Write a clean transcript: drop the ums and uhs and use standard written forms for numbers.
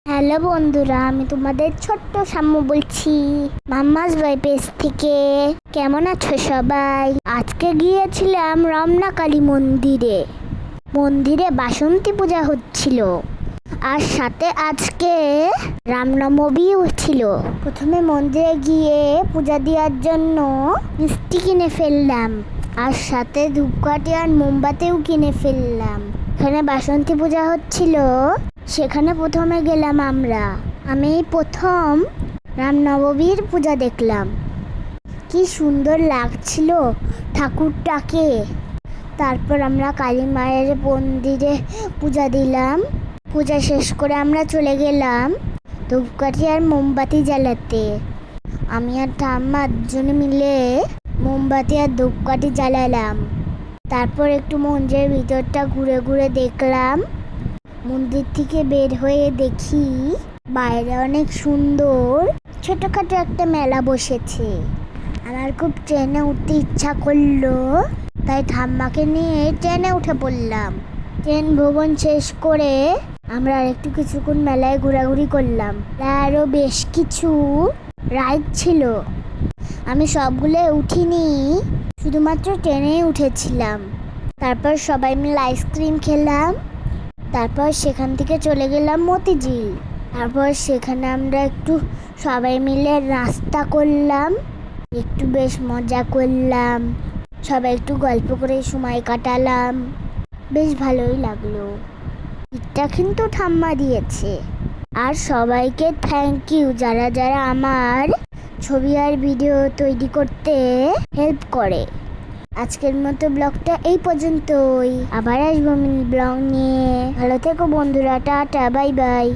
Hello বন্ধুরা, আমি তোমাদের ছোট্ট সাম্য বলছি মাম্মাস বাই পেজ থেকে। কেমন আছো সবাই? আজকে গিয়েছিলাম রমনা কালী মন্দিরে। মন্দিরে বাসন্তী পূজা হচ্ছিল, আর সাথে আজকে রামনবমীও ছিল। প্রথমে মন্দিরে গিয়ে পূজা দেওয়ার জন্য মিষ্টি কিনে ফেললাম, আর সাথে ধূপকাঠি আর মোমবাতিও কিনে ফেললাম। এখানে বাসন্তী পূজা হচ্ছিল, সেখানে প্রথমে গেলাম আমরা। আমি প্রথম রামনবমীর পূজা দেখলাম, কি সুন্দর লাগছিল ঠাকুরটাকে। তারপর আমরা কালী মায়ের মন্দিরে পূজা দিলাম। পূজা শেষ করে আমরা চলে গেলাম ধূপকাঠি আর মোমবাতি জ্বালাতে। আমি আর ঠাম্মা দুজনে মিলে মোমবাতি আর ধূপকাঠি জ্বালালাম। তারপর একটু মন্দিরের ভিতরটা ঘুরে ঘুরে দেখলাম। মন্দির থেকে বের হয়ে দেখি বাইরে অনেক সুন্দর ছোটখাটো একটা মেলা বসেছে। আমার খুব ট্রেনে উঠতে ইচ্ছা করলো, তাই ঠাম্মাকে নিয়ে ট্রেনে উঠে পড়লাম। ট্রেন ভ্রমণ শেষ করে আমরা একটু কিছুক্ষণ মেলায় ঘোরাঘুরি করলাম। আরও বেশ কিছু রাইড ছিল, আমি সবগুলো উঠিনি, শুধুমাত্র ট্রেনেই উঠেছিলাম। তারপর সবাই মিলে আইসক্রিম খেলাম। তারপর সেখান থেকে চলে গেলাম মতিঝিল। তারপর সেখানে আমরা একটু সবাই মিলে নাস্তা করলাম, একটু বেশ মজা করলাম, সবাই একটু গল্প করে সময় কাটালাম। বেশ ভালোই লাগলো। এটা কিন্তু ঠাম্মা দিয়েছে। আর সবাইকে থ্যাংক ইউ, যারা যারা আমার ছবি আর ভিডিও তৈরি করতে হেল্প করে। আজকের মতো ব্লগটা এই পর্যন্তই। আবার আসবো ব্লগ নিয়ে। ভালো থেকো বন্ধুরা, টাটা, বাই বাই।